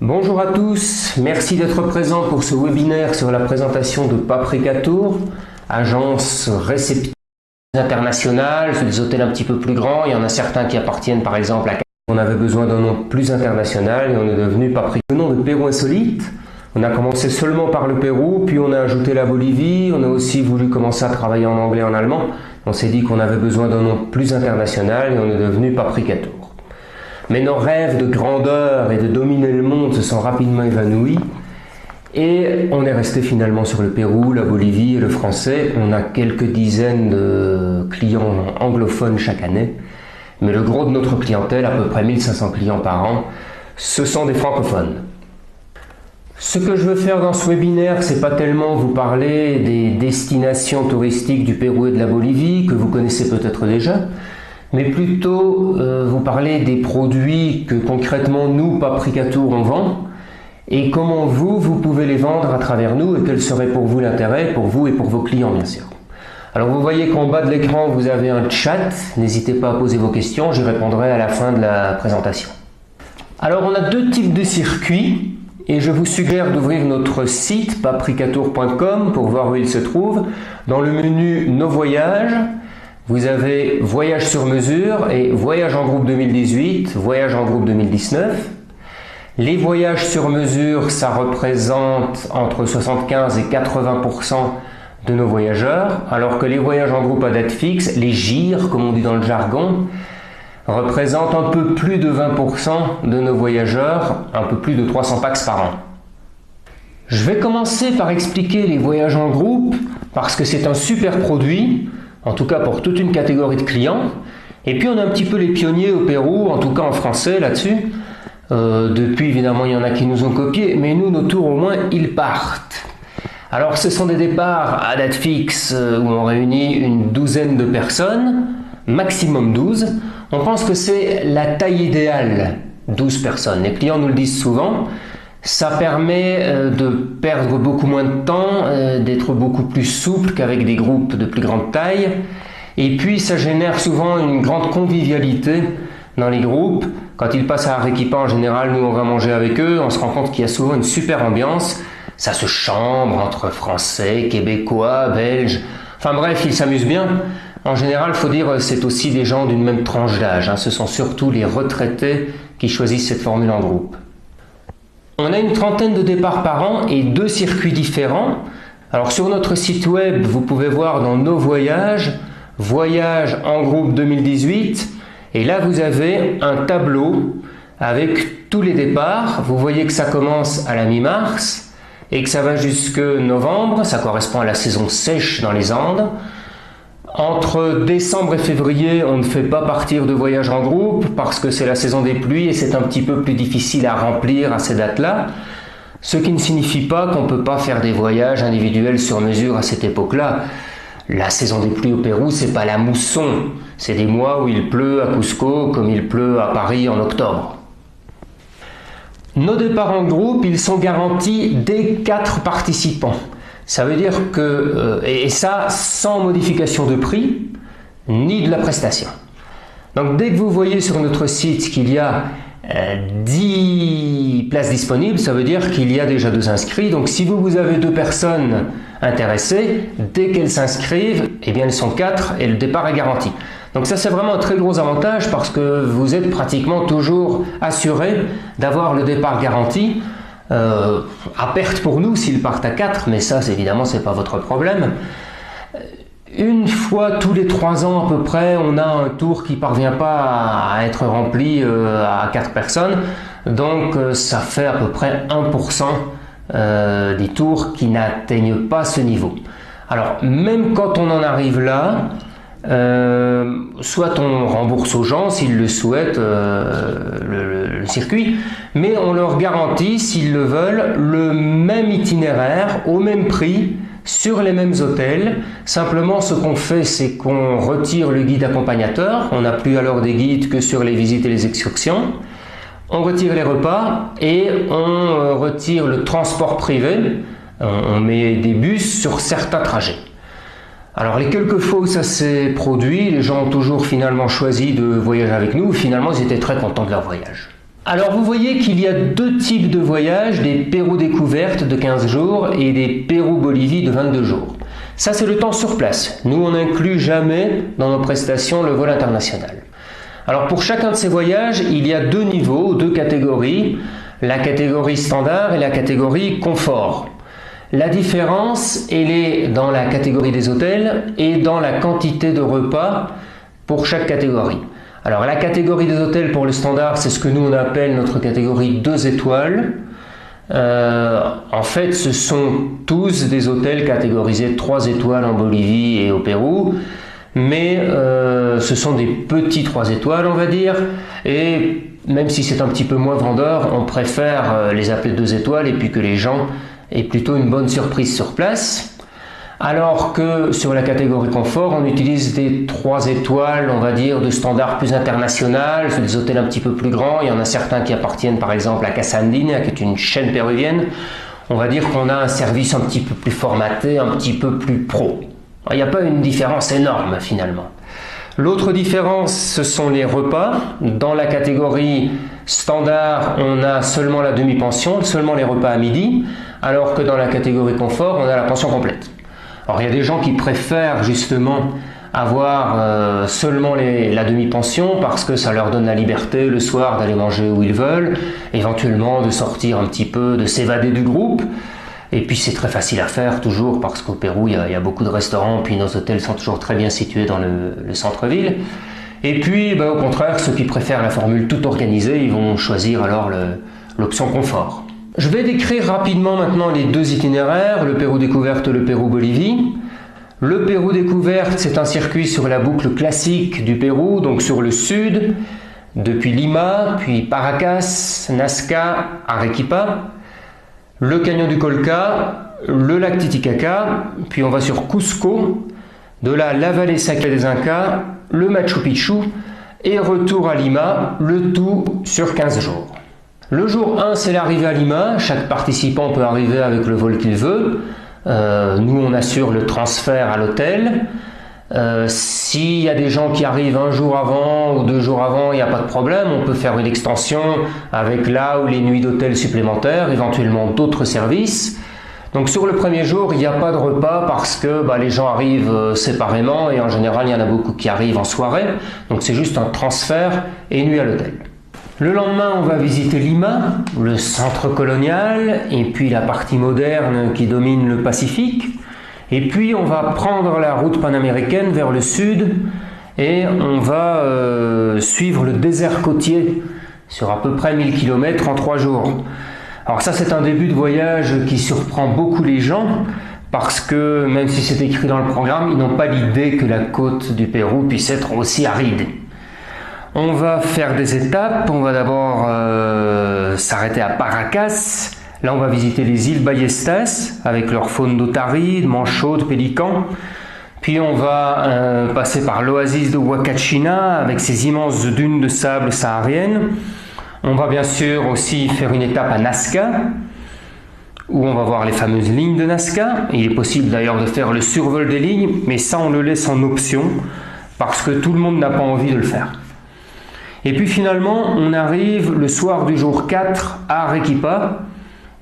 Bonjour à tous, merci d'être présents pour ce webinaire sur la présentation de Paprika Tour, agence réceptive internationale, c'est des hôtels un petit peu plus grands, il y en a certains qui appartiennent par exemple à... On avait besoin d'un nom plus international et on est devenu Paprika. Le nom de Pérou Insolite, on a commencé seulement par le Pérou, puis on a ajouté la Bolivie, on a aussi voulu commencer à travailler en anglais et en allemand, on s'est dit qu'on avait besoin d'un nom plus international et on est devenu Paprika Tour. Mais nos rêves de grandeur et de dominer le monde se sont rapidement évanouis et on est resté finalement sur le Pérou, la Bolivie et le français. On a quelques dizaines de clients anglophones chaque année, mais le gros de notre clientèle, à peu près 1500 clients par an, ce sont des francophones. Ce que je veux faire dans ce webinaire, c'est pas tellement vous parler des destinations touristiques du Pérou et de la Bolivie, que vous connaissez peut-être déjà, mais plutôt vous parler des produits que concrètement nous, Paprika Tour, on vend et comment vous pouvez les vendre à travers nous et quel serait pour vous l'intérêt, pour vous et pour vos clients bien sûr. Alors vous voyez qu'en bas de l'écran vous avez un chat, n'hésitez pas à poser vos questions, j'y répondrai à la fin de la présentation. Alors on a deux types de circuits et je vous suggère d'ouvrir notre site paprikatour.com pour voir où il se trouve. Dans le menu Nos voyages, vous avez Voyage sur mesure et Voyage en groupe 2018, Voyage en groupe 2019. Les voyages sur mesure, ça représente entre 75 et 80% de nos voyageurs, alors que les voyages en groupe à date fixe, les GIR, comme on dit dans le jargon, représentent un peu plus de 20% de nos voyageurs, un peu plus de 300 pax par an. Je vais commencer par expliquer les voyages en groupe, parce que c'est un super produit, en tout cas pour toute une catégorie de clients. Et puis on a un petit peu les pionniers au Pérou, en tout cas en français là-dessus. Depuis évidemment il y en a qui nous ont copié, mais nous nos tours au moins ils partent. Alors ce sont des départs à date fixe où on réunit une douzaine de personnes, maximum 12. On pense que c'est la taille idéale, 12 personnes. Les clients nous le disent souvent. Ça permet de perdre beaucoup moins de temps, d'être beaucoup plus souple qu'avec des groupes de plus grande taille. Et puis ça génère souvent une grande convivialité dans les groupes. Quand ils passent à Arequipa, en général, nous on va manger avec eux, on se rend compte qu'il y a souvent une super ambiance. Ça se chambre entre Français, Québécois, Belges. Enfin bref, ils s'amusent bien. En général, il faut dire c'est aussi des gens d'une même tranche d'âge. Ce sont surtout les retraités qui choisissent cette formule en groupe. On a une trentaine de départs par an et 2 circuits différents. Alors sur notre site web, vous pouvez voir dans Nos voyages, Voyage en groupe 2018. Et là, vous avez un tableau avec tous les départs. Vous voyez que ça commence à la mi-mars et que ça va jusque novembre. Ça correspond à la saison sèche dans les Andes. Entre décembre et février, on ne fait pas partir de voyage en groupe parce que c'est la saison des pluies et c'est un petit peu plus difficile à remplir à ces dates-là. Ce qui ne signifie pas qu'on ne peut pas faire des voyages individuels sur mesure à cette époque-là. La saison des pluies au Pérou, c'est pas la mousson. C'est des mois où il pleut à Cusco comme il pleut à Paris en octobre. Nos départs en groupe, ils sont garantis dès 4 participants. Ça veut dire que, et ça sans modification de prix, ni de la prestation. Donc dès que vous voyez sur notre site qu'il y a 10 places disponibles, ça veut dire qu'il y a déjà 2 inscrits. Donc si vous avez 2 personnes intéressées, dès qu'elles s'inscrivent, eh bien elles sont 4 et le départ est garanti. Donc ça c'est vraiment un très gros avantage parce que vous êtes pratiquement toujours assuré d'avoir le départ garanti. À perte pour nous s'ils partent à 4, mais ça évidemment c'est pas votre problème. Une fois tous les 3 ans à peu près, on a un tour qui parvient pas à être rempli à 4 personnes, donc ça fait à peu près 1% des tours qui n'atteignent pas ce niveau. Alors même quand on en arrive là, soit on rembourse aux gens s'ils le souhaitent le circuit, mais on leur garantit s'ils le veulent le même itinéraire au même prix sur les mêmes hôtels. Simplement ce qu'on fait c'est qu'on retire le guide accompagnateur, on n'a plus alors des guides que sur les visites et les excursions, on retire les repas et on retire le transport privé, on met des bus sur certains trajets. Alors les quelques fois où ça s'est produit, les gens ont toujours finalement choisi de voyager avec nous, finalement ils étaient très contents de leur voyage. Alors vous voyez qu'il y a deux types de voyages, des Pérou découvertes de 15 jours et des Pérou Bolivie de 22 jours. Ça c'est le temps sur place. Nous on n'inclut jamais dans nos prestations le vol international. Alors pour chacun de ces voyages, il y a deux niveaux, deux catégories, la catégorie standard et la catégorie confort. La différence, elle est dans la catégorie des hôtels et dans la quantité de repas pour chaque catégorie. Alors la catégorie des hôtels pour le standard, c'est ce que nous on appelle notre catégorie 2 étoiles. En fait, ce sont tous des hôtels catégorisés 3 étoiles en Bolivie et au Pérou, mais ce sont des petits 3 étoiles, on va dire, et même si c'est un petit peu moins vendeur, on préfère les appeler 2 étoiles et puis que les gens aient plutôt une bonne surprise sur place. Alors que sur la catégorie confort, on utilise des 3 étoiles, on va dire, de standard plus international, c'est des hôtels un petit peu plus grands. Il y en a certains qui appartiennent par exemple à Casa Andina, qui est une chaîne péruvienne. On va dire qu'on a un service un petit peu plus formaté, un petit peu plus pro. Il n'y a pas une différence énorme finalement. L'autre différence, ce sont les repas. Dans la catégorie standard, on a seulement la demi-pension, seulement les repas à midi, alors que dans la catégorie confort, on a la pension complète. Alors il y a des gens qui préfèrent justement avoir seulement la demi-pension parce que ça leur donne la liberté le soir d'aller manger où ils veulent, éventuellement de sortir un petit peu, de s'évader du groupe. Et puis c'est très facile à faire toujours parce qu'au Pérou il y a beaucoup de restaurants, puis nos hôtels sont toujours très bien situés dans le centre-ville. Et puis au contraire, ceux qui préfèrent la formule tout organisée, ils vont choisir alors l'option confort. Je vais décrire rapidement maintenant les deux itinéraires, le Pérou découverte et le Pérou Bolivie. Le Pérou découverte, c'est un circuit sur la boucle classique du Pérou, donc sur le sud, depuis Lima, puis Paracas, Nazca, Arequipa, le canyon du Colca, le lac Titicaca, puis on va sur Cusco, de là la vallée sacrée des Incas, le Machu Picchu et retour à Lima, le tout sur 15 jours. Le jour 1, c'est l'arrivée à Lima. Chaque participant peut arriver avec le vol qu'il veut. Nous, on assure le transfert à l'hôtel. S'il y a des gens qui arrivent un jour avant ou 2 jours avant, il n'y a pas de problème. On peut faire une extension avec là ou les nuits d'hôtel supplémentaires, éventuellement d'autres services. Donc sur le premier jour, il n'y a pas de repas parce que les gens arrivent séparément et en général, il y en a beaucoup qui arrivent en soirée. Donc c'est juste un transfert et nuit à l'hôtel. Le lendemain, on va visiter Lima, le centre colonial, et puis la partie moderne qui domine le Pacifique. Et puis, on va prendre la route panaméricaine vers le sud, et on va suivre le désert côtier sur à peu près 1000 km en 3 jours. Alors ça, c'est un début de voyage qui surprend beaucoup les gens, parce que même si c'est écrit dans le programme, ils n'ont pas l'idée que la côte du Pérou puisse être aussi aride. On va faire des étapes, on va d'abord s'arrêter à Paracas. Là, on va visiter les îles Ballestas avec leur faune d'otaries, de manchots, de pélicans. Puis on va passer par l'oasis de Huacachina avec ses immenses dunes de sable sahariennes. On va bien sûr aussi faire une étape à Nazca, où on va voir les fameuses lignes de Nazca. Il est possible d'ailleurs de faire le survol des lignes, mais ça on le laisse en option, parce que tout le monde n'a pas envie de le faire. Et puis finalement, on arrive le soir du jour 4 à Arequipa,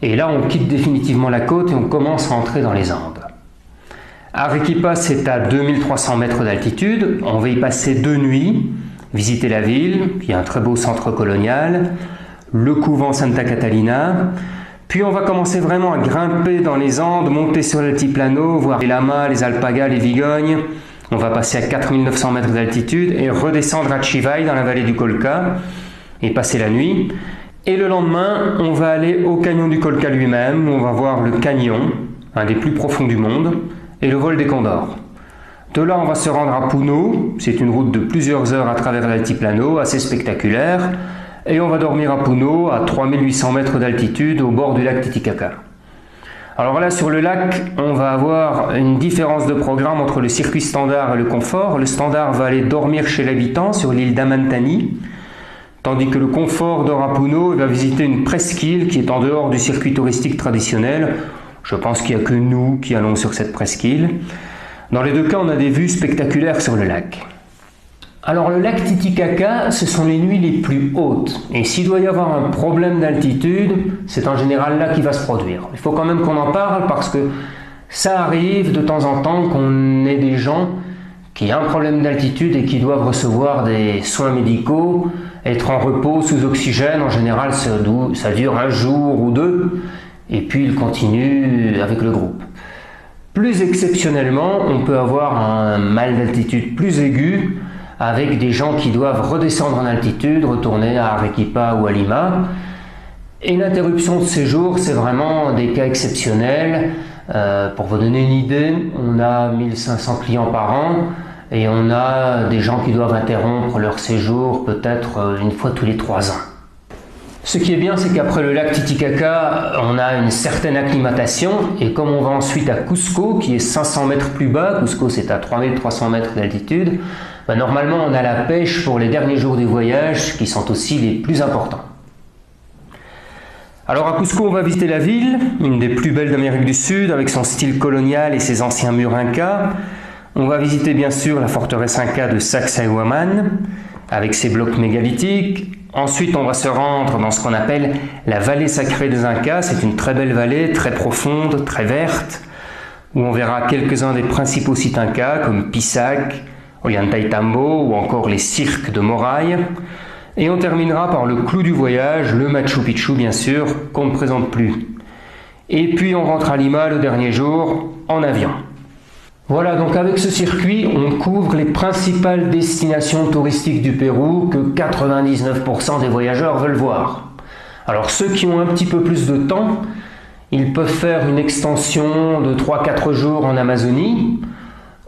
et là on quitte définitivement la côte et on commence à entrer dans les Andes. Arequipa, c'est à 2300 mètres d'altitude, on va y passer 2 nuits, visiter la ville, qui est un très beau centre colonial, le couvent Santa Catalina, puis on va commencer vraiment à grimper dans les Andes, monter sur l'altiplano, voir les lamas, les alpagas, les vigognes. On va passer à 4900 mètres d'altitude et redescendre à Chivay dans la vallée du Colca et passer la nuit. Et le lendemain, on va aller au canyon du Colca lui-même, où on va voir le canyon, un des plus profonds du monde, et le vol des condors. De là, on va se rendre à Puno, c'est une route de plusieurs heures à travers l'altiplano, assez spectaculaire, et on va dormir à Puno, à 3800 mètres d'altitude, au bord du lac Titicaca. Alors là, sur le lac, on va avoir une différence de programme entre le circuit standard et le confort. Le standard va aller dormir chez l'habitant sur l'île d'Amantani, tandis que le confort dort à Puno et va visiter une presqu'île qui est en dehors du circuit touristique traditionnel. Je pense qu'il n'y a que nous qui allons sur cette presqu'île. Dans les deux cas, on a des vues spectaculaires sur le lac. Alors le lac Titicaca, ce sont les nuits les plus hautes. Et s'il doit y avoir un problème d'altitude, c'est en général là qu'il va se produire. Il faut quand même qu'on en parle parce que ça arrive de temps en temps qu'on ait des gens qui ont un problème d'altitude et qui doivent recevoir des soins médicaux, être en repos sous oxygène. En général, ça dure un jour ou deux et puis ils continuent avec le groupe. Plus exceptionnellement, on peut avoir un mal d'altitude plus aigu avec des gens qui doivent redescendre en altitude, retourner à Arequipa ou à Lima. Et l'interruption de séjour, c'est vraiment des cas exceptionnels. Pour vous donner une idée, on a 1500 clients par an et on a des gens qui doivent interrompre leur séjour peut-être une fois tous les 3 ans. Ce qui est bien, c'est qu'après le lac Titicaca, on a une certaine acclimatation et comme on va ensuite à Cusco, qui est 500 mètres plus bas, Cusco c'est à 3300 mètres d'altitude, normalement on a la pêche pour les derniers jours du voyage qui sont aussi les plus importants. Alors à Cusco, on va visiter la ville, une des plus belles d'Amérique du Sud, avec son style colonial et ses anciens murs incas. On va visiter bien sûr la forteresse inca de Sacsayhuaman, avec ses blocs mégalithiques. Ensuite, on va se rendre dans ce qu'on appelle la vallée sacrée des Incas. C'est une très belle vallée, très profonde, très verte, où on verra quelques-uns des principaux sites incas, comme Pisac, Ollantaytambo, ou encore les cirques de Moray. Et on terminera par le clou du voyage, le Machu Picchu bien sûr, qu'on ne présente plus. Et puis on rentre à Lima le dernier jour, en avion. Voilà, donc avec ce circuit, on couvre les principales destinations touristiques du Pérou que 99% des voyageurs veulent voir. Alors ceux qui ont un petit peu plus de temps, ils peuvent faire une extension de 3-4 jours en Amazonie,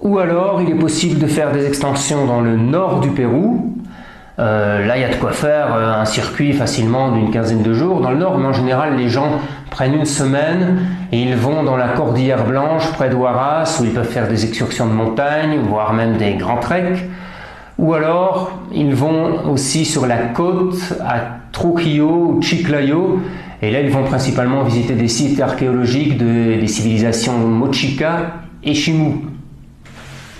ou alors il est possible de faire des extensions dans le nord du Pérou. Là, il y a de quoi faire un circuit facilement d'une quinzaine de jours dans le nord, mais en général, les gens prennent une semaine et ils vont dans la Cordillère Blanche, près de Huaraz, où ils peuvent faire des excursions de montagne, voire même des grands treks. Ou alors, ils vont aussi sur la côte, à Trujillo ou Chiclayo, et là, ils vont principalement visiter des sites archéologiques des civilisations Mochica et Chimú.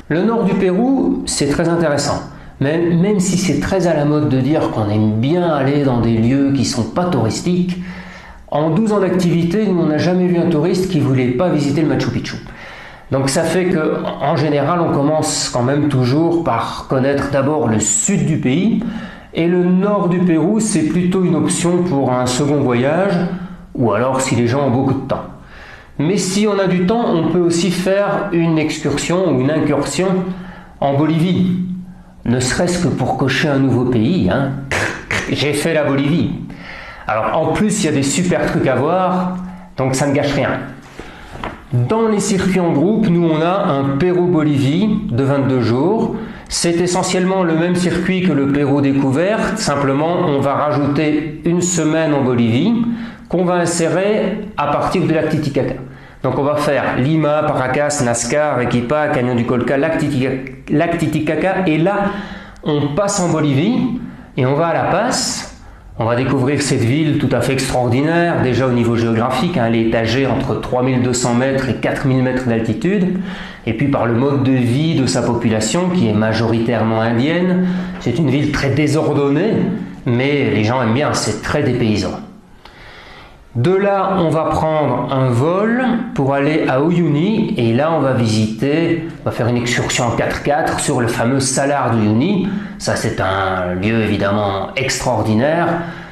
Le nord du Pérou, c'est très intéressant. Même si c'est très à la mode de dire qu'on aime bien aller dans des lieux qui ne sont pas touristiques, en 12 ans d'activité, nous on n'a jamais vu un touriste qui ne voulait pas visiter le Machu Picchu. Donc ça fait qu'en général, on commence quand même toujours par connaître d'abord le sud du pays, et le nord du Pérou, c'est plutôt une option pour un second voyage, ou alors si les gens ont beaucoup de temps. Mais si on a du temps, on peut aussi faire une excursion ou une incursion en Bolivie. Ne serait-ce que pour cocher un nouveau pays, hein. J'ai fait la Bolivie. Alors en plus, il y a des super trucs à voir, donc ça ne gâche rien. Dans les circuits en groupe, nous on a un Pérou-Bolivie de 22 jours. C'est essentiellement le même circuit que le Pérou découverte, simplement on va rajouter une semaine en Bolivie qu'on va insérer à partir du lac Titicaca. Donc on va faire Lima, Paracas, Nazca, Arequipa, Canyon du Colca, lac Titicaca, et là on passe en Bolivie et on va à La Paz. On va découvrir cette ville tout à fait extraordinaire, déjà au niveau géographique, hein, elle est étagée entre 3200 mètres et 4000 mètres d'altitude, et puis par le mode de vie de sa population qui est majoritairement indienne, c'est une ville très désordonnée, mais les gens aiment bien, c'est très dépaysant. De là, on va prendre un vol pour aller à Uyuni et là, on va faire une excursion en 4x4 sur le fameux Salar de Uyuni. Ça, c'est un lieu évidemment extraordinaire.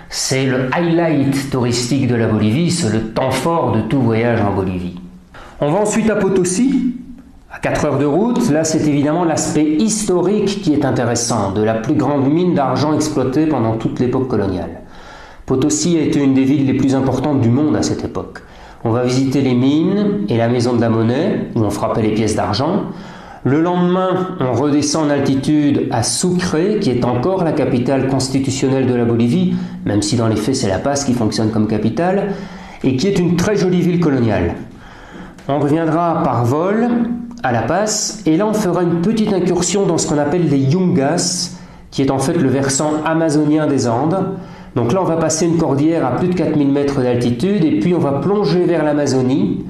C'est le highlight touristique de la Bolivie, c'est le temps fort de tout voyage en Bolivie. On va ensuite à Potosí, à 4 heures de route. Là, c'est évidemment l'aspect historique qui est intéressant, de la plus grande mine d'argent exploitée pendant toute l'époque coloniale. Potosí a été une des villes les plus importantes du monde à cette époque. On va visiter les mines et la maison de la monnaie, où on frappait les pièces d'argent. Le lendemain, on redescend en altitude à Sucre, qui est encore la capitale constitutionnelle de la Bolivie, même si dans les faits c'est La Paz qui fonctionne comme capitale, et qui est une très jolie ville coloniale. On reviendra par vol à La Paz, et là on fera une petite incursion dans ce qu'on appelle les Yungas, qui est en fait le versant amazonien des Andes. Donc là, on va passer une cordillère à plus de 4000 mètres d'altitude et puis on va plonger vers l'Amazonie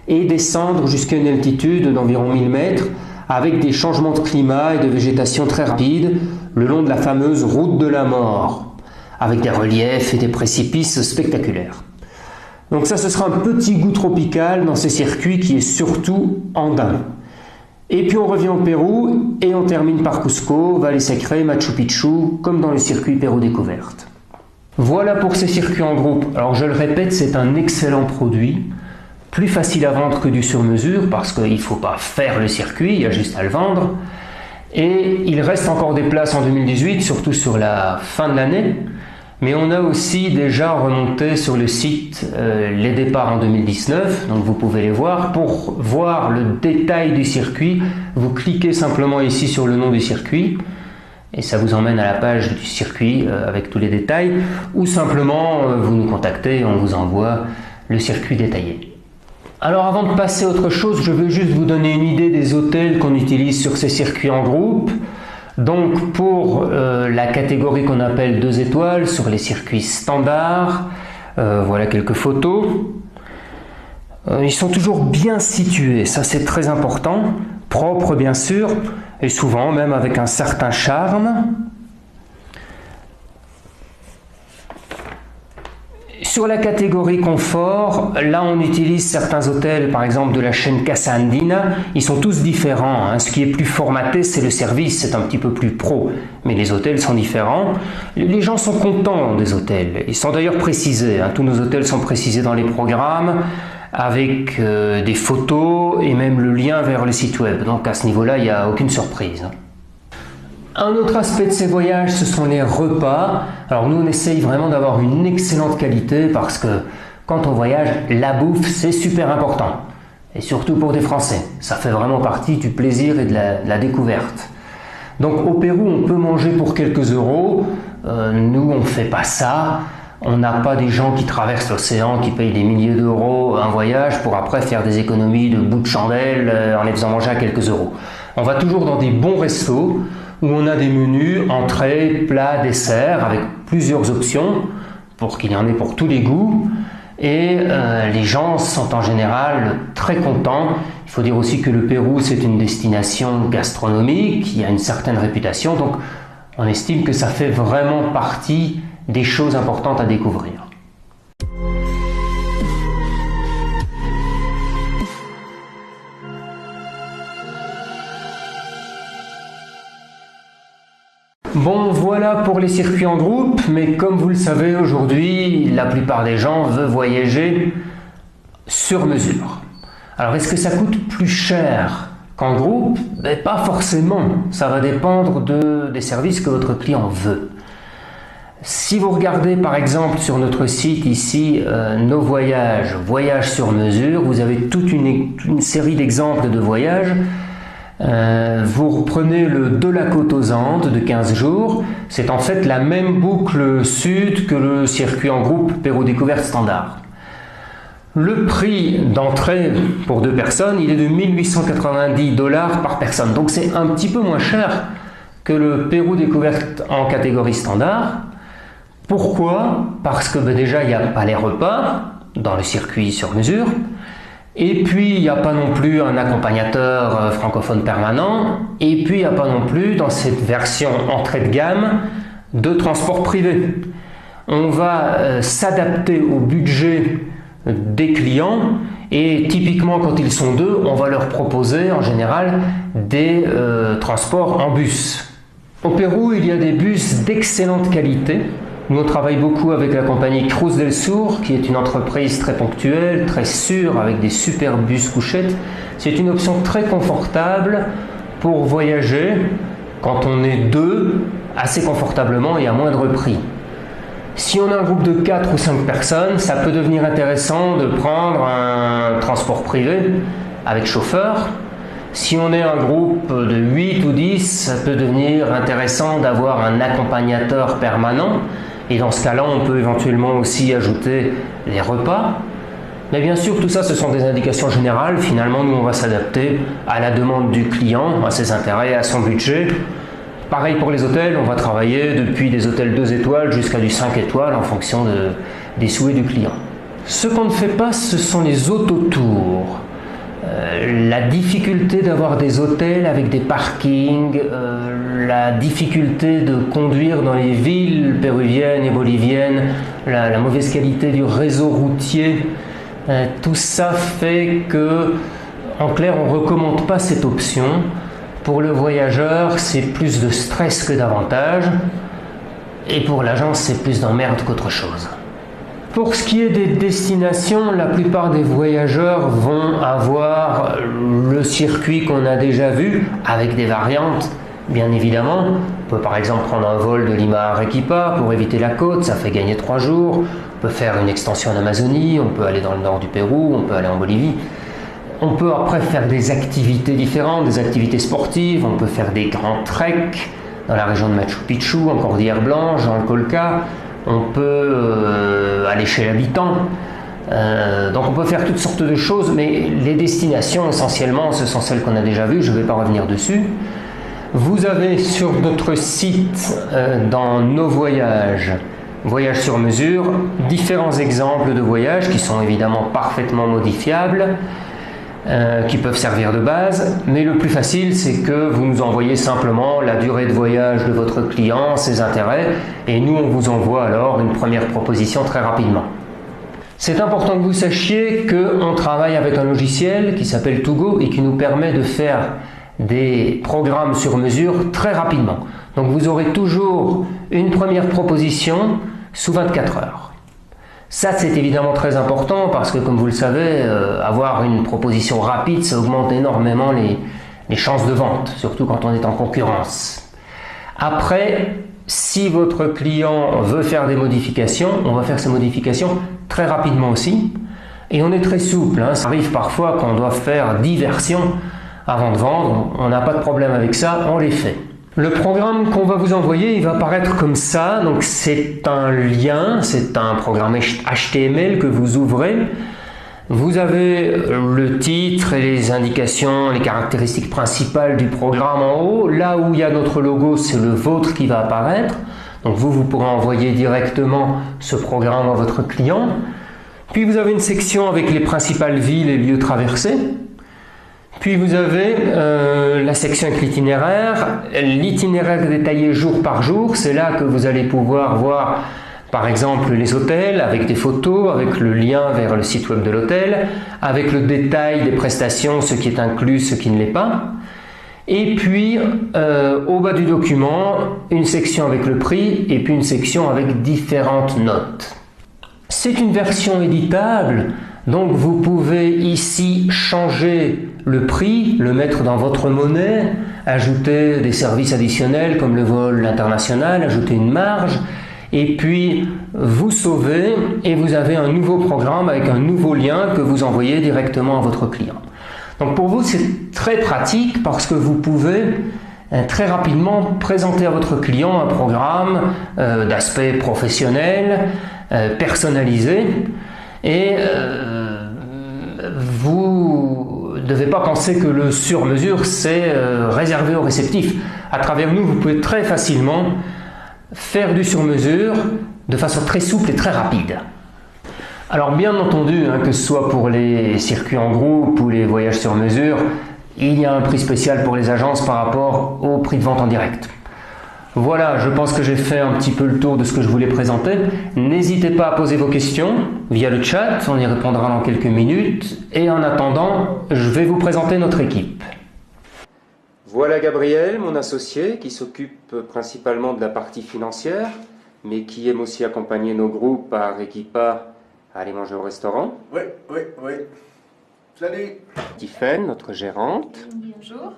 et descendre jusqu'à une altitude d'environ 1000 mètres avec des changements de climat et de végétation très rapides le long de la fameuse route de la mort, avec des reliefs et des précipices spectaculaires. Donc ça, ce sera un petit goût tropical dans ces circuits qui est surtout andin. Et puis on revient au Pérou et on termine par Cusco, Valle Sacré, Machu Picchu, comme dans le circuit Pérou Découverte. Voilà pour ces circuits en groupe. Alors je le répète, c'est un excellent produit, plus facile à vendre que du sur-mesure parce qu'il ne faut pas faire le circuit, il y a juste à le vendre. Et il reste encore des places en 2018, surtout sur la fin de l'année. Mais on a aussi déjà remonté sur le site les départs en 2019, donc vous pouvez les voir. Pour voir le détail du circuit, vous cliquez simplement ici sur le nom du circuit et ça vous emmène à la page du circuit avec tous les détails, ou simplement vous nous contactez et on vous envoie le circuit détaillé. Alors avant de passer à autre chose, je veux juste vous donner une idée des hôtels qu'on utilise sur ces circuits en groupe. Donc pour la catégorie qu'on appelle 2 étoiles, sur les circuits standards, voilà quelques photos. Ils sont toujours bien situés, ça c'est très important, propres bien sûr, et souvent même avec un certain charme. Sur la catégorie confort, là on utilise certains hôtels, par exemple de la chaîne Casa Andina, ils sont tous différents, hein. Ce qui est plus formaté c'est le service, c'est un petit peu plus pro, mais les hôtels sont différents. Les gens sont contents des hôtels, ils sont d'ailleurs précisés, hein. Tous nos hôtels sont précisés dans les programmes, avec des photos et même le lien vers le site web, donc à ce niveau-là il n'y a aucune surprise, hein. Un autre aspect de ces voyages, ce sont les repas. Alors nous, on essaye vraiment d'avoir une excellente qualité parce que quand on voyage, la bouffe, c'est super important. Et surtout pour des Français. Ça fait vraiment partie du plaisir et de la découverte. Donc au Pérou, on peut manger pour quelques euros. Nous, on ne fait pas ça. On n'a pas des gens qui traversent l'océan, qui payent des milliers d'euros un voyage pour après faire des économies de bout de chandelle en les faisant manger à quelques euros. On va toujours dans des bons restos où on a des menus, entrées, plats, desserts, avec plusieurs options, pour qu'il y en ait pour tous les goûts. Et les gens sont en général très contents. Il faut dire aussi que le Pérou, c'est une destination gastronomique, qui a une certaine réputation, donc on estime que ça fait vraiment partie des choses importantes à découvrir. Bon, voilà pour les circuits en groupe, mais comme vous le savez, aujourd'hui, la plupart des gens veulent voyager sur mesure. Alors, est-ce que ça coûte plus cher qu'en groupe? Ben, pas forcément. Ça va dépendre des services que votre client veut. Si vous regardez par exemple sur notre site ici, nos voyages sur mesure, vous avez toute une série d'exemples de voyages. Vous reprenez le De la Côte aux Andes de 15 jours, c'est en fait la même boucle sud que le circuit en groupe Pérou Découverte standard. Le prix d'entrée pour 2 personnes, il est de 1890 $ par personne, donc c'est un petit peu moins cher que le Pérou Découverte en catégorie standard. Pourquoi? Parce que déjà il n'y a pas les repas dans le circuit sur mesure. Et puis, il n'y a pas non plus un accompagnateur francophone permanent. Et puis, il n'y a pas non plus, dans cette version entrée de gamme, de transport privé. On va s'adapter au budget des clients. Et typiquement, quand ils sont 2, on va leur proposer en général des transports en bus. Au Pérou, il y a des bus d'excellente qualité. Nous, on travaille beaucoup avec la compagnie Cruz del Sur, qui est une entreprise très ponctuelle, très sûre, avec des super bus couchettes. C'est une option très confortable pour voyager quand on est 2, assez confortablement et à moindre prix. Si on a un groupe de 4 ou 5 personnes, ça peut devenir intéressant de prendre un transport privé avec chauffeur. Si on est un groupe de 8 ou 10, ça peut devenir intéressant d'avoir un accompagnateur permanent. Et dans ce cas-là, on peut éventuellement aussi ajouter les repas. Mais bien sûr, tout ça, ce sont des indications générales. Finalement, nous, on va s'adapter à la demande du client, à ses intérêts, à son budget. Pareil pour les hôtels, on va travailler depuis des hôtels 2 étoiles jusqu'à du 5 étoiles en fonction des souhaits du client. Ce qu'on ne fait pas, ce sont les autotours. La difficulté d'avoir des hôtels avec des parkings, la difficulté de conduire dans les villes péruviennes et boliviennes, la mauvaise qualité du réseau routier, tout ça fait que, en clair, on ne recommande pas cette option. Pour le voyageur, c'est plus de stress que d'avantage, et pour l'agence, c'est plus d'emmerde qu'autre chose. Pour ce qui est des destinations, la plupart des voyageurs vont avoir le circuit qu'on a déjà vu, avec des variantes, bien évidemment. On peut par exemple prendre un vol de Lima à Arequipa pour éviter la côte, ça fait gagner 3 jours. On peut faire une extension en Amazonie, on peut aller dans le nord du Pérou, on peut aller en Bolivie. On peut après faire des activités différentes, des activités sportives, on peut faire des grands treks dans la région de Machu Picchu, en Cordillère Blanche, dans le Colca. On peut aller chez l'habitant, donc on peut faire toutes sortes de choses, mais les destinations essentiellement ce sont celles qu'on a déjà vues, je ne vais pas revenir dessus. Vous avez sur notre site, dans nos voyages, voyages sur mesure, différents exemples de voyages qui sont évidemment parfaitement modifiables, qui peuvent servir de base, mais le plus facile c'est que vous nous envoyez simplement la durée de voyage de votre client, ses intérêts, et nous on vous envoie alors une première proposition très rapidement. C'est important que vous sachiez qu'on travaille avec un logiciel qui s'appelle Togo et qui nous permet de faire des programmes sur mesure très rapidement. Donc vous aurez toujours une première proposition sous 24 heures. Ça, c'est évidemment très important parce que, comme vous le savez, avoir une proposition rapide, ça augmente énormément les chances de vente, surtout quand on est en concurrence. Après, si votre client veut faire des modifications, on va faire ces modifications très rapidement aussi. Et on est très souple, hein. Ça arrive parfois qu'on doit faire 10 versions avant de vendre. On n'a pas de problème avec ça, on les fait. Le programme qu'on va vous envoyer, il va apparaître comme ça. Donc c'est un lien, c'est un programme HTML que vous ouvrez. Vous avez le titre et les indications, les caractéristiques principales du programme en haut. Là où il y a notre logo, c'est le vôtre qui va apparaître. Donc vous pourrez envoyer directement ce programme à votre client. Puis vous avez une section avec les principales villes et lieux traversés. Puis vous avez la section avec l'itinéraire détaillé jour par jour. C'est là que vous allez pouvoir voir par exemple les hôtels avec des photos, avec le lien vers le site web de l'hôtel, avec le détail des prestations, ce qui est inclus, ce qui ne l'est pas. Et puis au bas du document, une section avec le prix et puis une section avec différentes notes. C'est une version éditable, donc vous pouvez ici changer le prix, le mettre dans votre monnaie, ajouter des services additionnels comme le vol international, ajouter une marge, et puis vous sauvez et vous avez un nouveau programme avec un nouveau lien que vous envoyez directement à votre client. Donc pour vous c'est très pratique parce que vous pouvez très rapidement présenter à votre client un programme d'aspect professionnel, personnalisé, et vous ne devez pas penser que le sur-mesure c'est réservé aux réceptifs. À travers nous, vous pouvez très facilement faire du sur-mesure de façon très souple et très rapide. Alors bien entendu, que ce soit pour les circuits en groupe ou les voyages sur mesure, il y a un prix spécial pour les agences par rapport au prix de vente en direct. Voilà, je pense que j'ai fait un petit peu le tour de ce que je voulais présenter. N'hésitez pas à poser vos questions via le chat, on y répondra dans quelques minutes. Et en attendant, je vais vous présenter notre équipe. Voilà Gabriel, mon associé, qui s'occupe principalement de la partie financière, mais qui aime aussi accompagner nos groupes à Arequipa à aller manger au restaurant. Oui. Salut. Tiffaine, notre gérante. Bonjour.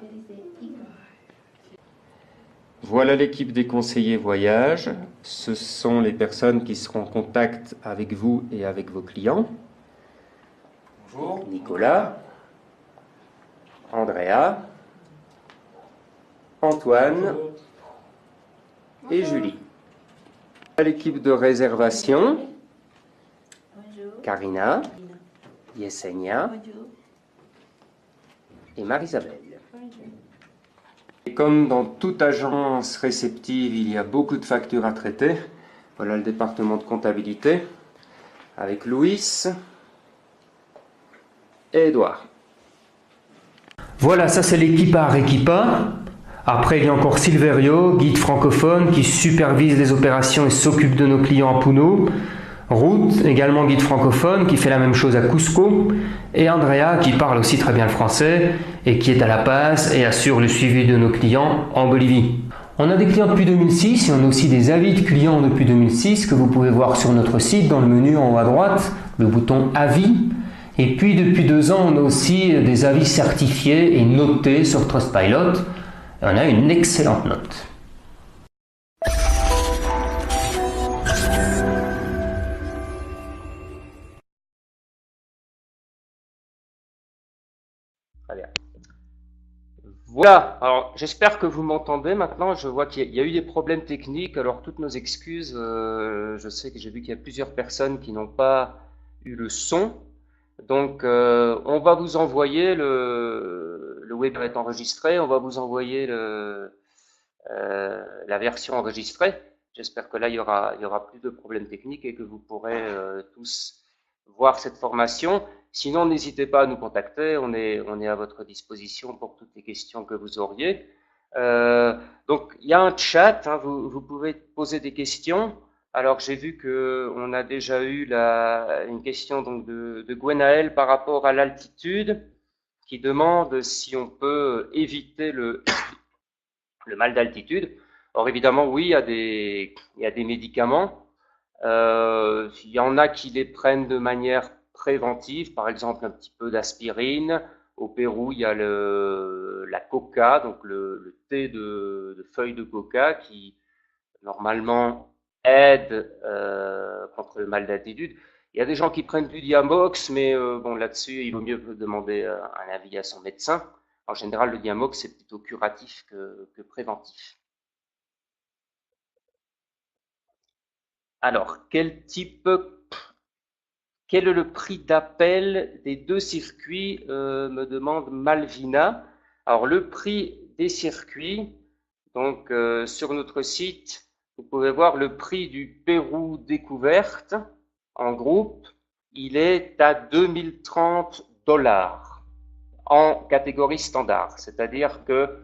Voilà l'équipe des conseillers voyage. Ce sont les personnes qui seront en contact avec vous et avec vos clients. Bonjour. Nicolas, Andrea, Antoine et Julie. L'équipe de réservation, Karina, Yesenia et Marie-Isabelle. Et comme dans toute agence réceptive, il y a beaucoup de factures à traiter. Voilà le département de comptabilité avec Louis et Edouard. Voilà, ça c'est l'équipe à Arequipa. Après, il y a encore Silverio, guide francophone, qui supervise les opérations et s'occupe de nos clients à Puno. Ruth, également guide francophone, qui fait la même chose à Cusco. Et Andrea, qui parle aussi très bien le français et qui est à La Paz et assure le suivi de nos clients en Bolivie. On a des clients depuis 2006 et on a aussi des avis de clients depuis 2006 que vous pouvez voir sur notre site dans le menu en haut à droite, le bouton Avis. Et puis depuis 2 ans, on a aussi des avis certifiés et notés sur Trustpilot. Et on a une excellente note. Très bien. Voilà, alors j'espère que vous m'entendez maintenant. Je vois qu'il y a eu des problèmes techniques, alors toutes nos excuses. Je sais que j'ai vu qu'il y a plusieurs personnes qui n'ont pas eu le son. Donc on va vous envoyer le web est enregistré, on va vous envoyer la version enregistrée. J'espère que là il y aura plus de problèmes techniques et que vous pourrez tous voir cette formation. Sinon, n'hésitez pas à nous contacter, on est à votre disposition pour toutes les questions que vous auriez. Donc, il y a un chat, hein, vous pouvez poser des questions. Alors, j'ai vu que on a déjà eu une question donc de Gwenaël par rapport à l'altitude, qui demande si on peut éviter le mal d'altitude. Or, évidemment, oui, il y a des médicaments. Il y en a qui les prennent de manière préventive, par exemple un petit peu d'aspirine. Au Pérou, il y a la coca, donc le thé de feuilles de coca qui normalement aide contre le mal d'altitude. Il y a des gens qui prennent du Diamox, mais bon là-dessus, il vaut mieux demander un avis à son médecin. En général, le Diamox c'est plutôt curatif que préventif. Alors, quel est le prix d'appel des 2 circuits, me demande Malvina. Alors, le prix des circuits, donc sur notre site, vous pouvez voir le prix du Pérou découverte en groupe. Il est à 2030 dollars en catégorie standard, c'est-à-dire que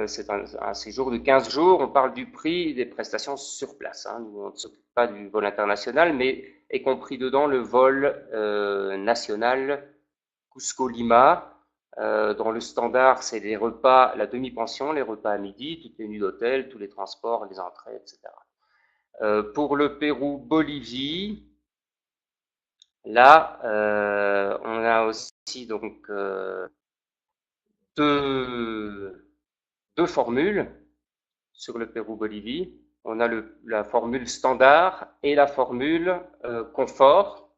c'est un séjour de 15 jours, on parle du prix des prestations sur place. Hein. Nous, on ne s'occupe pas du vol international, mais est compris dedans le vol national Cusco-Lima. Dans le standard, c'est les repas, la demi-pension, les repas à midi, toutes les nuits d'hôtel, tous les transports, les entrées, etc. Pour le Pérou-Bolivie, là, on a aussi donc deux formules sur le Pérou-Bolivie. On a la formule standard et la formule confort.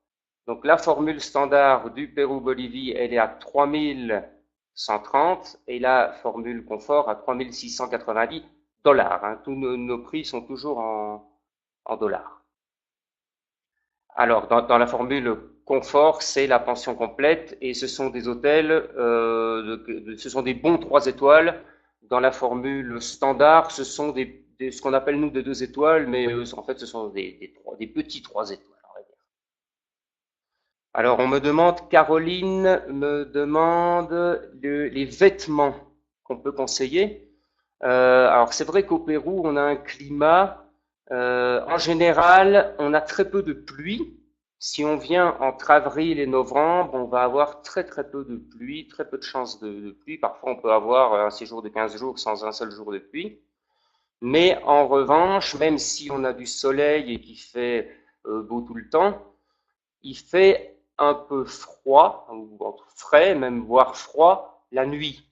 Donc la formule standard du Pérou-Bolivie, elle est à 3130 et la formule confort à 3690 dollars. Hein. Tous nos prix sont toujours en dollars. Alors, dans la formule confort, c'est la pension complète et ce sont des hôtels, ce sont des bons 3 étoiles. Dans la formule standard, ce sont ce qu'on appelle nous des 2 étoiles, mais en fait, ce sont des petits 3 étoiles. On va dire. Alors, Caroline me demande les vêtements qu'on peut conseiller. Alors, c'est vrai qu'au Pérou, on a un climat en général, on a très peu de pluie. Si on vient entre avril et novembre, on va avoir très très peu de pluie, très peu de chances de pluie. Parfois, on peut avoir un séjour de 15 jours sans un seul jour de pluie. Mais en revanche, même si on a du soleil et qu'il fait beau tout le temps, il fait un peu froid, ou frais, même voire froid, la nuit.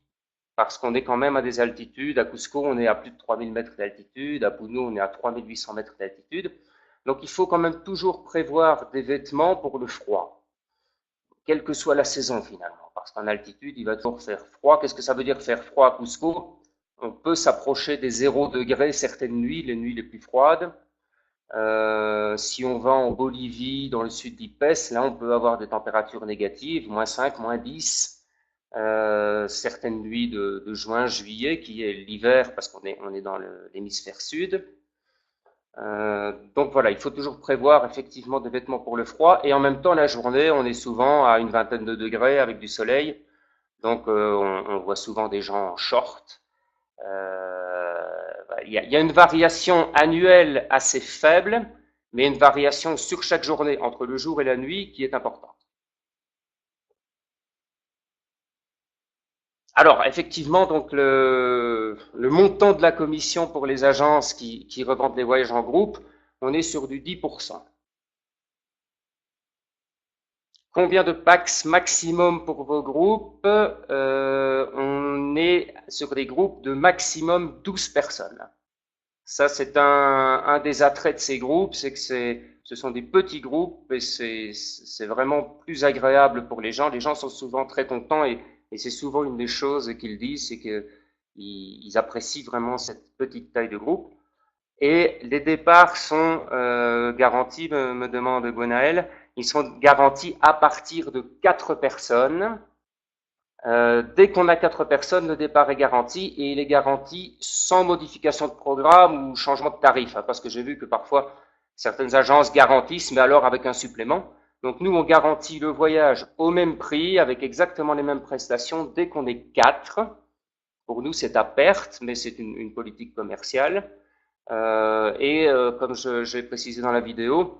Parce qu'on est quand même à des altitudes. À Cusco, on est à plus de 3000 mètres d'altitude. À Puno, on est à 3800 mètres d'altitude. Donc, il faut quand même toujours prévoir des vêtements pour le froid, quelle que soit la saison finalement. Parce qu'en altitude, il va toujours faire froid. Qu'est-ce que ça veut dire faire froid à Cusco? On peut s'approcher des 0 degrés certaines nuits, les nuits les plus froides. Si on va en Bolivie, dans le sud d'Ipes, là, on peut avoir des températures négatives, -5, -10. Certaines nuits de juin, juillet, qui est l'hiver parce qu'on est dans l'hémisphère sud. Donc voilà, il faut toujours prévoir effectivement des vêtements pour le froid et en même temps la journée, on est souvent à une vingtaine de degrés avec du soleil. Donc on voit souvent des gens en short. Il y a une variation annuelle assez faible, mais une variation sur chaque journée, entre le jour et la nuit, qui est importante. Alors, effectivement, donc le montant de la commission pour les agences qui revendent les voyages en groupe, on est sur du 10%. Combien de packs maximum pour vos groupes? On est sur des groupes de maximum 12 personnes. Ça, c'est un des attraits de ces groupes, c'est que ce sont des petits groupes et c'est vraiment plus agréable pour les gens. Les gens sont souvent très contents et c'est souvent une des choses qu'ils disent, c'est qu'ils apprécient vraiment cette petite taille de groupe. Et les départs sont garantis, me demande Gwenaël, ils sont garantis à partir de 4 personnes. Dès qu'on a 4 personnes, le départ est garanti et il est garanti sans modification de programme ou changement de tarif, hein, parce que j'ai vu que parfois certaines agences garantissent, mais alors avec un supplément. Donc nous, on garantit le voyage au même prix, avec exactement les mêmes prestations, dès qu'on est 4. Pour nous, c'est à perte, mais c'est une politique commerciale. Comme j'ai précisé dans la vidéo,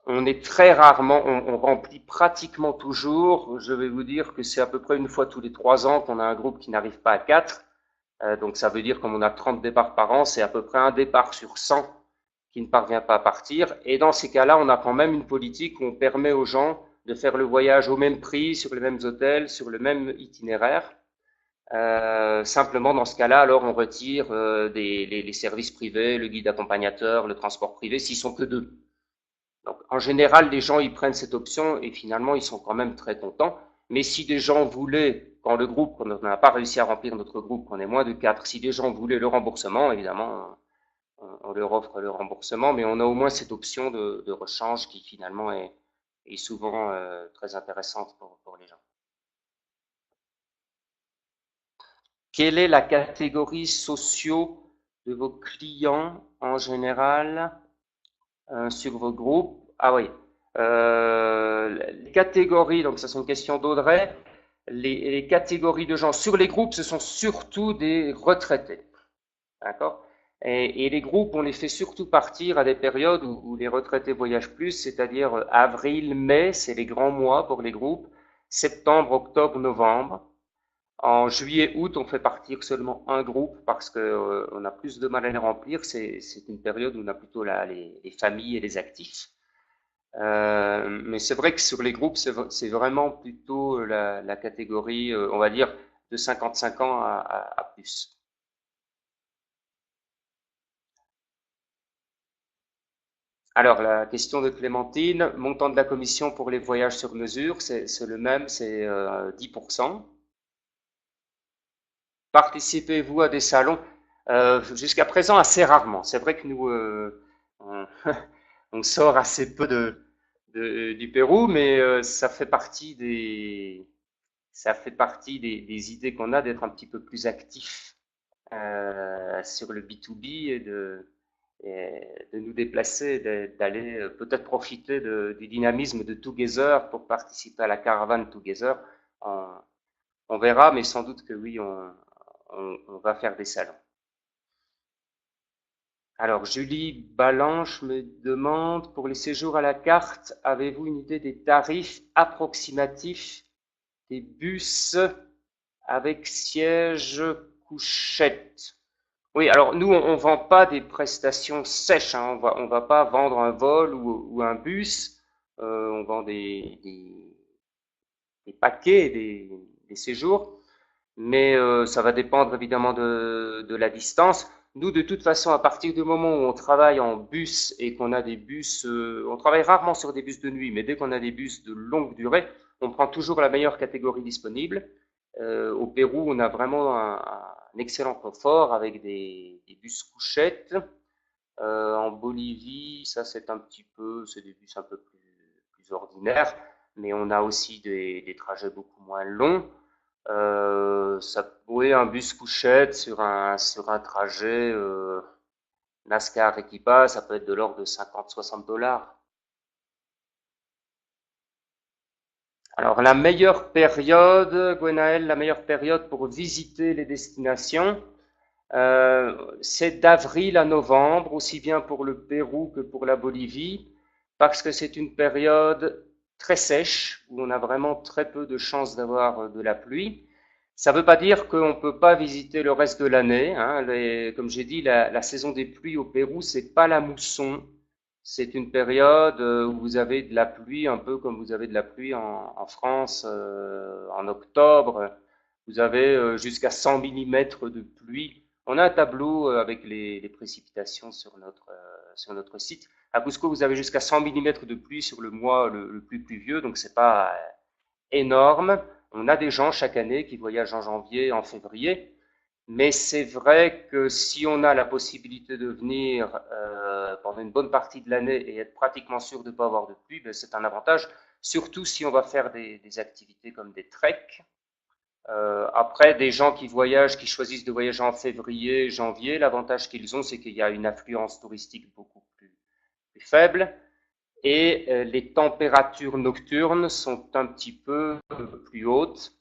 on est très rarement, on remplit pratiquement toujours. Je vais vous dire que c'est à peu près une fois tous les 3 ans qu'on a un groupe qui n'arrive pas à 4. Donc ça veut dire comme on a 30 départs par an, c'est à peu près un départ sur 100 qui ne parvient pas à partir. Et dans ces cas-là, on a quand même une politique où on permet aux gens de faire le voyage au même prix, sur les mêmes hôtels, sur le même itinéraire. Simplement, dans ce cas-là, alors on retire les services privés, le guide accompagnateur, le transport privé, s'ils sont que 2. Donc, en général, les gens, ils prennent cette option et finalement, ils sont quand même très contents. Mais si des gens voulaient, quand le groupe, on n'a pas réussi à remplir notre groupe, qu'on est moins de 4, si des gens voulaient le remboursement, évidemment, on leur offre le remboursement, mais on a au moins cette option de rechange qui finalement est souvent très intéressante pour les gens. Quelle est la catégorie socio de vos clients en général sur vos groupes? Ah oui. Les catégories, donc ça c'est une question d'Audrey. Les catégories de gens sur les groupes, ce sont surtout des retraités. D'accord? Et les groupes, on les fait surtout partir à des périodes où les retraités voyagent plus, c'est-à-dire avril, mai, c'est les grands mois pour les groupes, septembre, octobre, novembre. En juillet, août, on fait partir seulement un groupe parce que on a plus de mal à les remplir. C'est une période où on a plutôt les familles et les actifs. Mais c'est vrai que sur les groupes, c'est vraiment plutôt la catégorie, on va dire, de 55 ans à plus. Alors, la question de Clémentine, montant de la commission pour les voyages sur mesure, c'est le même, c'est 10%. Participez-vous à des salons? Jusqu'à présent, assez rarement. C'est vrai que nous, on, on sort assez peu du Pérou, mais ça fait partie des idées qu'on a d'être un petit peu plus actifs sur le B2B et de nous déplacer, d'aller peut-être profiter du dynamisme de Together pour participer à la caravane Together. On, on verra, mais sans doute que oui, on va faire des salons. Alors, Julie Balanche me demande, pour les séjours à la carte, avez-vous une idée des tarifs approximatifs des bus avec siège couchette? Oui, alors nous, on vend pas des prestations sèches, hein. On va pas vendre un vol ou un bus. On vend des paquets, des séjours. Mais ça va dépendre évidemment de la distance. Nous, de toute façon, à partir du moment où on travaille en bus et qu'on a des bus, on travaille rarement sur des bus de nuit, mais dès qu'on a des bus de longue durée, on prend toujours la meilleure catégorie disponible. Au Pérou, on a vraiment un excellent confort avec des bus couchettes. En Bolivie, ça c'est des bus un peu plus ordinaires, mais on a aussi des trajets beaucoup moins longs. Oui, un bus couchette sur un trajet NASCAR Equipa, ça peut être de l'ordre de 50-60 $. Alors, la meilleure période, Gwenaël, la meilleure période pour visiter les destinations, c'est d'avril à novembre, aussi bien pour le Pérou que pour la Bolivie, parce que c'est une période très sèche, où on a vraiment très peu de chances d'avoir de la pluie. Ça ne veut pas dire qu'on ne peut pas visiter le reste de l'année, hein. Comme j'ai dit, la saison des pluies au Pérou, c'est pas la mousson. C'est une période où vous avez de la pluie, un peu comme vous avez de la pluie en France en octobre. Vous avez jusqu'à 100 millimètres de pluie. On a un tableau avec les précipitations sur notre site. À Cusco, vous avez jusqu'à 100 millimètres de pluie sur le mois le plus pluvieux, donc c'est pas énorme. On a des gens chaque année qui voyagent en janvier, en février. Mais c'est vrai que si on a la possibilité de venir pendant une bonne partie de l'année et être pratiquement sûr de ne pas avoir de pluie, ben c'est un avantage, surtout si on va faire des activités comme des treks. Après, des gens qui voyagent, qui choisissent de voyager en février, janvier, l'avantage qu'ils ont, c'est qu'il y a une affluence touristique beaucoup plus faible et les températures nocturnes sont un petit peu plus hautes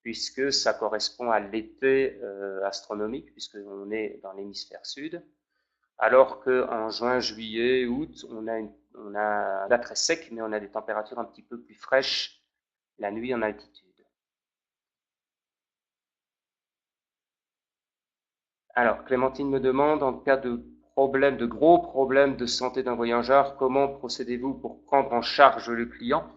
puisque ça correspond à l'été astronomique, puisqu'on est dans l'hémisphère sud, alors qu'en juin, juillet, août, on a très sec, mais on a des températures un petit peu plus fraîches la nuit en altitude. Alors, Clémentine me demande, en cas de de gros problèmes de santé d'un voyageur, comment procédez-vous pour prendre en charge le client?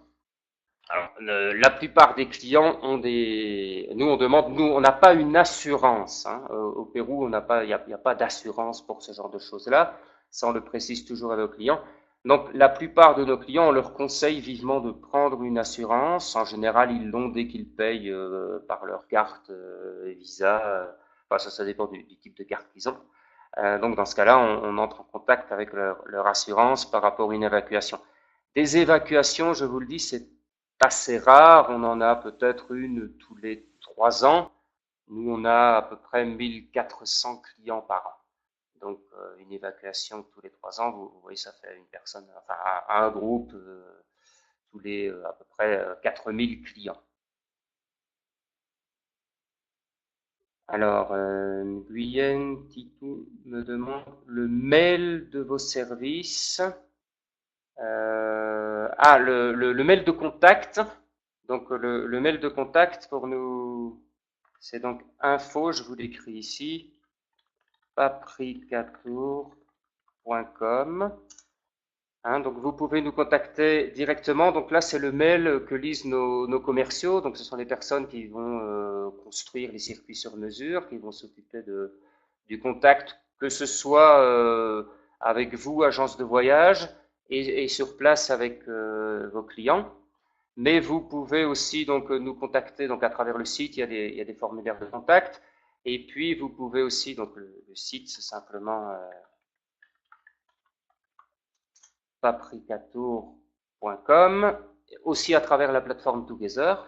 Alors, la plupart des clients ont nous on demande, nous on n'a pas une assurance, hein. Au Pérou, on n'a pas, il y a pas d'assurance pour ce genre de choses-là. Ça, on le précise toujours à nos clients. Donc, la plupart de nos clients, on leur conseille vivement de prendre une assurance. En général, ils l'ont dès qu'ils payent par leur carte Visa. Enfin, ça dépend du type de carte qu'ils ont. Donc, dans ce cas-là, on entre en contact avec leur assurance par rapport à une évacuation. Des évacuations, je vous le dis, c'est assez rare. On en a peut-être une tous les 3 ans. Nous, on a à peu près 1400 clients par an. Donc, une évacuation tous les 3 ans, vous voyez, ça fait une personne, enfin, un groupe tous les à peu près 4000 clients. Alors, Guyenne Titou me demande le mail de vos services. Le mail de contact. Donc, le mail de contact pour nous, c'est donc info, je vous l'écris ici, paprikatour.com. Hein, donc, vous pouvez nous contacter directement. Donc là, c'est le mail que lisent nos commerciaux. Donc, ce sont les personnes qui vont construire les circuits sur mesure, qui vont s'occuper du contact, que ce soit avec vous, agence de voyage, et sur place avec vos clients. Mais vous pouvez aussi donc nous contacter donc à travers le site. Il y a des formulaires de contact. Et puis, vous pouvez aussi, donc le site, c'est simplement paprikatour.com, aussi à travers la plateforme Together.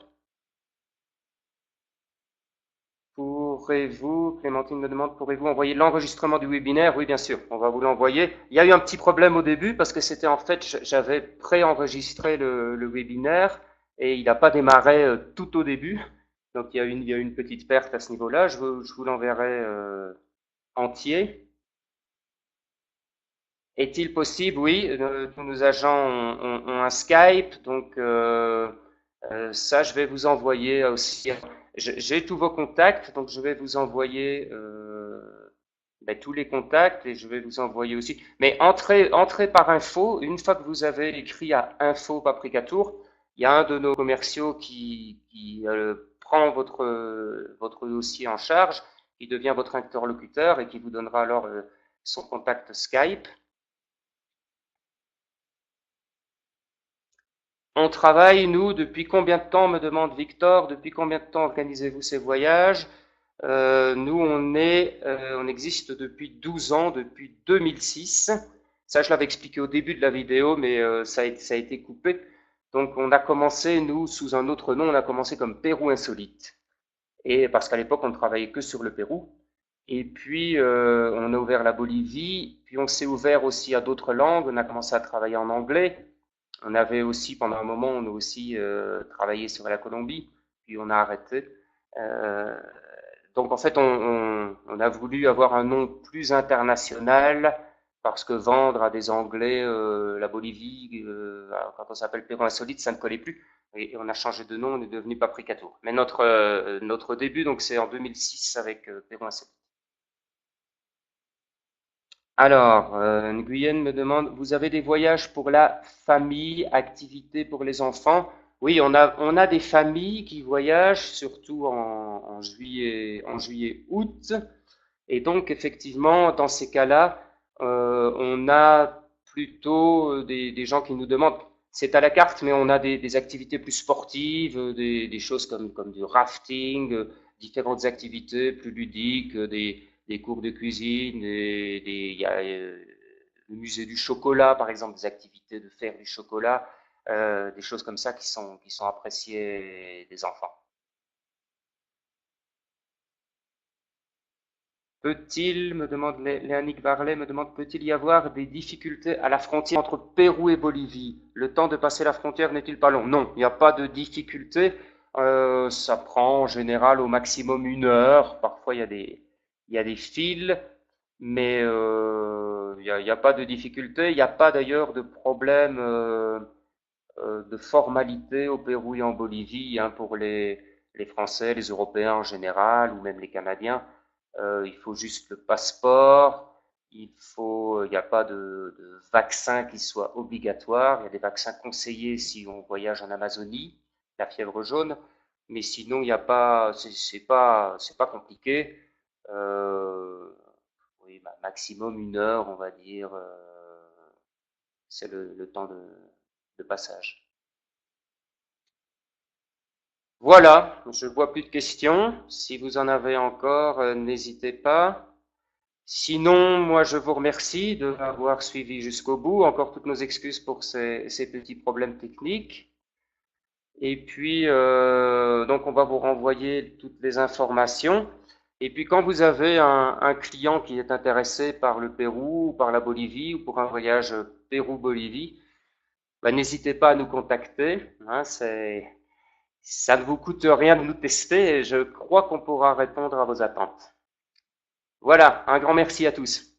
Clémentine me demande, pourrez-vous envoyer l'enregistrement du webinaire? Oui, bien sûr, on va vous l'envoyer. Il y a eu un petit problème au début parce que c'était en fait, j'avais pré-enregistré le webinaire et il n'a pas démarré tout au début. Donc il y a une petite perte à ce niveau-là. Je vous l'enverrai entier. Est-il possible? Oui, tous nos agents ont un Skype, donc ça, je vais vous envoyer aussi. J'ai tous vos contacts, donc je vais vous envoyer tous les contacts et je vais vous envoyer aussi. Mais entrez par info. Une fois que vous avez écrit à info Paprikatour, il y a un de nos commerciaux qui prend votre dossier en charge, qui devient votre interlocuteur et qui vous donnera alors son contact Skype. On travaille, nous, depuis combien de temps, me demande Victor, depuis combien de temps organisez-vous ces voyages? Nous, on existe depuis 12 ans, depuis 2006. Ça, je l'avais expliqué au début de la vidéo, mais ça a été coupé. Donc, on a commencé, nous, sous un autre nom, on a commencé comme Pérou Insolite. Et parce qu'à l'époque, on ne travaillait que sur le Pérou. Et puis, on a ouvert la Bolivie, puis on s'est ouvert aussi à d'autres langues. On a commencé à travailler en anglais. On avait aussi, pendant un moment, on a aussi travaillé sur la Colombie, puis on a arrêté. Euh, donc en fait, on a voulu avoir un nom plus international parce que vendre à des Anglais la Bolivie, quand on s'appelle Pérou Insolite, ça ne collait plus. Et on a changé de nom, on est devenu Paprikatour. Mais notre début, donc c'est en 2006 avec Pérou Insolite. Alors, Nguyen me demande, vous avez des voyages pour la famille, activités pour les enfants? Oui, on a des familles qui voyagent, surtout en juillet, août. Et donc, effectivement, dans ces cas-là, on a plutôt des gens qui nous demandent, c'est à la carte, mais on a des activités plus sportives, des choses comme du rafting, différentes activités plus ludiques, des cours de cuisine, il y a le musée du chocolat, par exemple, des activités de faire du chocolat, des choses comme ça qui sont appréciées des enfants. Me demande Léanique Barlet, me demande, peut-il y avoir des difficultés à la frontière entre Pérou et Bolivie? Le temps de passer la frontière n'est-il pas long? Non, il n'y a pas de difficulté. Ça prend en général au maximum 1 heure. Parfois, il y a des fils, mais il y a pas de difficulté. Il n'y a pas d'ailleurs de problème de formalité au Pérou et en Bolivie, hein, pour les Français, les Européens en général, ou même les Canadiens. Il faut juste le passeport. Il n'y a pas de vaccin qui soit obligatoire. Il y a des vaccins conseillés si on voyage en Amazonie, la fièvre jaune. Mais sinon, il n'y a pas, c'est pas compliqué. Euh, oui, maximum 1 heure, on va dire, c'est le temps de passage. Voilà, je vois plus de questions. Si vous en avez encore, n'hésitez pas. Sinon, moi, je vous remercie de m'avoir suivi jusqu'au bout. Encore toutes nos excuses pour ces petits problèmes techniques. Et puis, donc, on va vous renvoyer toutes les informations. Et puis, quand vous avez un client qui est intéressé par le Pérou, ou par la Bolivie, ou pour un voyage Pérou-Bolivie, bah, n'hésitez pas à nous contacter. Hein, ça ne vous coûte rien de nous tester et je crois qu'on pourra répondre à vos attentes. Voilà, un grand merci à tous.